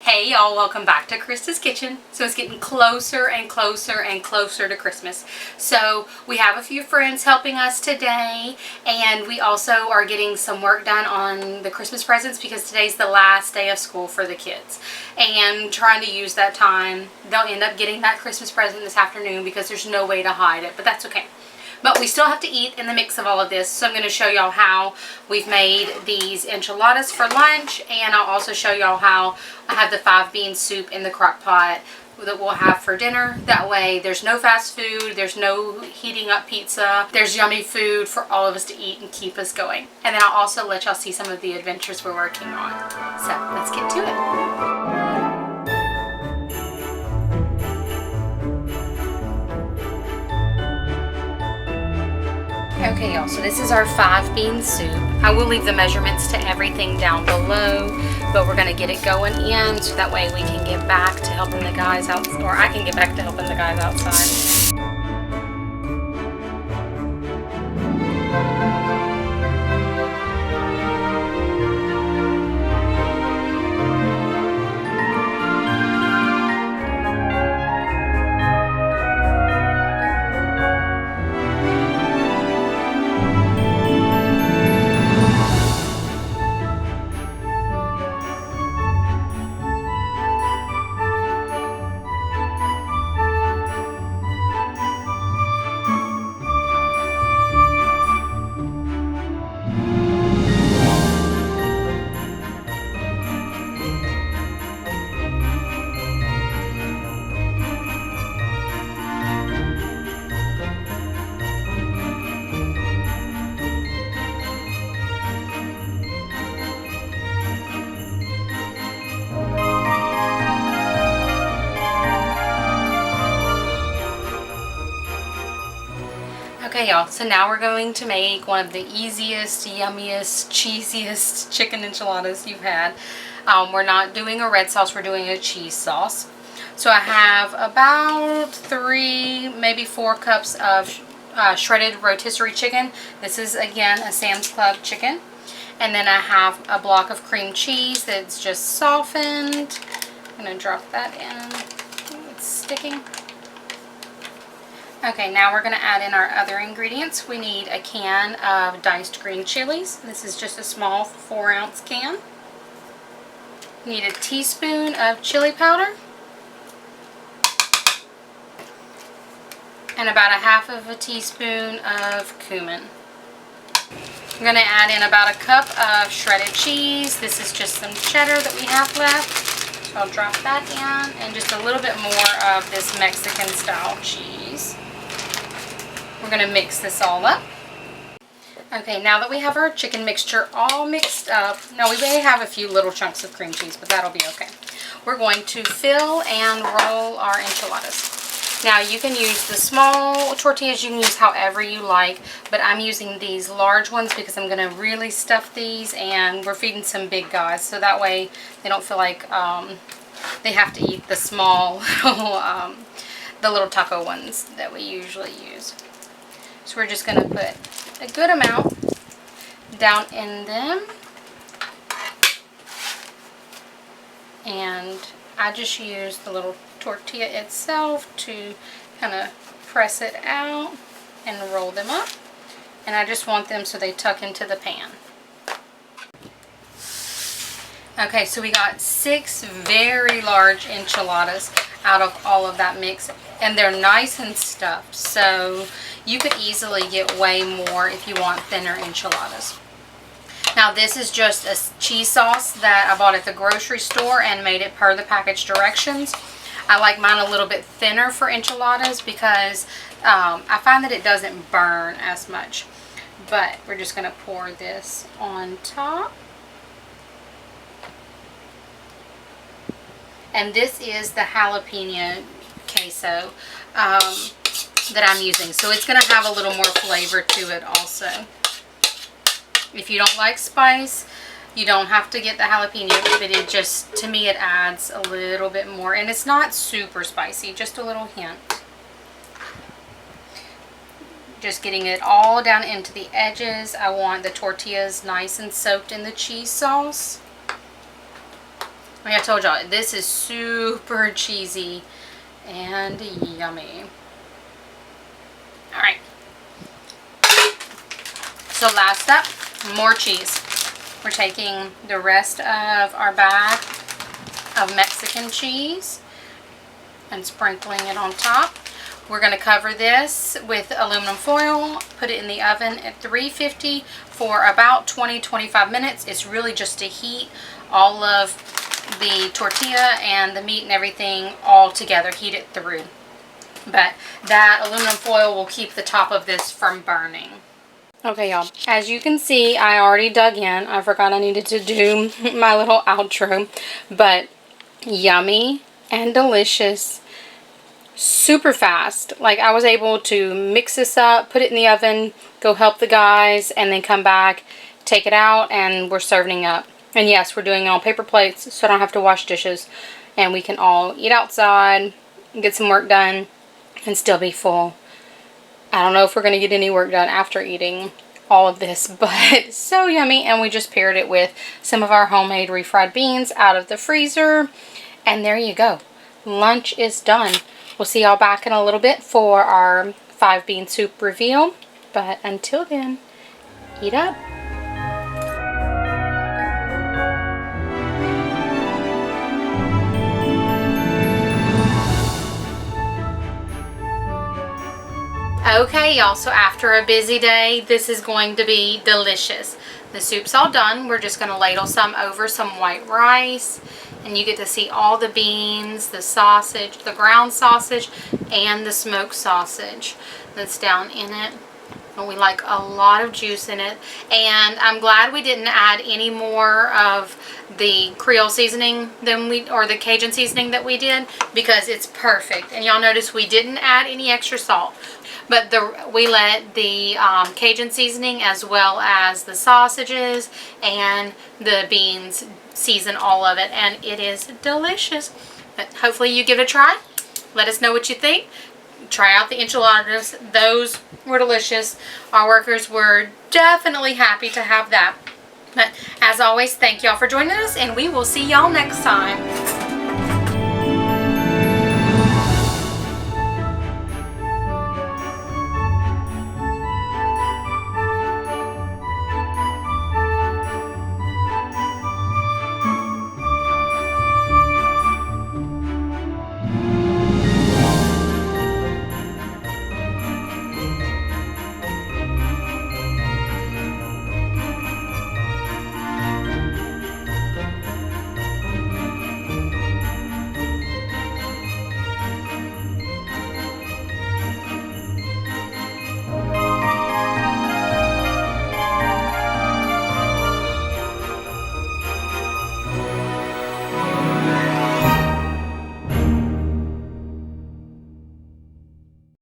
Hey y'all, welcome back to Krista's Kitchen. So it's getting closer and closer and closer to Christmas. So we have a few friends helping us today, and we also are getting some work done on the Christmas presents because today's the last day of school for the kids. And trying to use that time, they'll end up getting that Christmas present this afternoon because there's no way to hide it, but that's okay. But we still have to eat in the mix of all of this, so I'm going to show y'all how we've made these enchiladas for lunch, and I'll also show y'all how I have the 5-bean soup in the crock pot that we'll have for dinner. That way there's no fast food, there's no heating up pizza, there's yummy food for all of us to eat and keep us going. And then I'll also let y'all see some of the adventures we're working on. So let's get to it. Okay y'all, so this is our 5-bean soup. I will leave the measurements to everything down below, but we're going to get it going in so that way we can get back to helping the guys out, or I can get back to helping the guys outside. Okay y'all, so now we're going to make one of the easiest, yummiest, cheesiest chicken enchiladas you've had. We're not doing a red sauce, we're doing a cheese sauce. So I have about 3, maybe 4 cups of shredded rotisserie chicken. This is again a Sam's Club chicken. And then I have a block of cream cheese that's just softened. I'm going to drop that in. It's sticking. Okay, now we're going to add in our other ingredients. We need a can of diced green chilies. This is just a small 4-ounce can. We need a teaspoon of chili powder. And about 1/2 of a teaspoon of cumin. I'm going to add in about a cup of shredded cheese. This is just some cheddar that we have left. So I'll drop that in. And just a little bit more of this Mexican style cheese. We're going to mix this all up. Okay, now that we have our chicken mixture all mixed up, now we may have a few little chunks of cream cheese, but that'll be okay. We're going to fill and roll our enchiladas. Now you can use the small tortillas, you can use however you like, but I'm using these large ones because I'm going to really stuff these, and we're feeding some big guys, so that way they don't feel like they have to eat the small, the little taco ones that we usually use. So we're just going to put a good amount down in them. And I just use the little tortilla itself to kind of press it out and roll them up. And I just want them so they tuck into the pan. Okay, so we got 6 very large enchiladas out of all of that mix. And they're nice and stuffed, so you could easily get way more if you want thinner enchiladas. Now this is just a cheese sauce that I bought at the grocery store and made it per the package directions. I like mine a little bit thinner for enchiladas because I find that it doesn't burn as much. But we're just going to pour this on top. And this is the jalapeno queso that I'm using, so it's going to have a little more flavor to it also. If you don't like spice, you don't have to get the jalapeno, but it just, to me, it adds a little bit more, and it's not super spicy, just a little hint. Just getting it all down into the edges. I want the tortillas nice and soaked in the cheese sauce. Like I told y'all, this is super cheesy and yummy. Alright. So last up, more cheese. We're taking the rest of our bag of Mexican cheese and sprinkling it on top. We're going to cover this with aluminum foil, put it in the oven at 350 for about 20-25 minutes. It's really just to heat all of the tortilla and the meat and everything all together, heat it through. But that aluminum foil will keep the top of this from burning. Okay, y'all, as you can see, I already dug in. I forgot I needed to do my little outro, but yummy and delicious. Super fast. Like, I was able to mix this up, put it in the oven, go help the guys, and then come back, take it out, and we're serving up. And yes, we're doing it on paper plates, so I don't have to wash dishes. And we can all eat outside, get some work done, and still be full. I don't know if we're going to get any work done after eating all of this, but so yummy. And we just paired it with some of our homemade refried beans out of the freezer. And there you go. Lunch is done. We'll see y'all back in a little bit for our 5-bean soup reveal. But until then, eat up. Okay, y'all, so after a busy day, this is going to be delicious. The soup's all done. We're just going to ladle some over some white rice. And you get to see all the beans, the sausage, the ground sausage, and the smoked sausage that's down in it. And we like a lot of juice in it. And I'm glad we didn't add any more of the Creole seasoning than or the Cajun seasoning that we did, because it's perfect. And y'all notice we didn't add any extra salt. But we let the Cajun seasoning as well as the sausages and the beans season all of it, and it is delicious. But hopefully you give it a try. Let us know what you think. Try out the enchiladas. Those were delicious. Our workers were definitely happy to have that. But as always, thank y'all for joining us, and we will see y'all next time.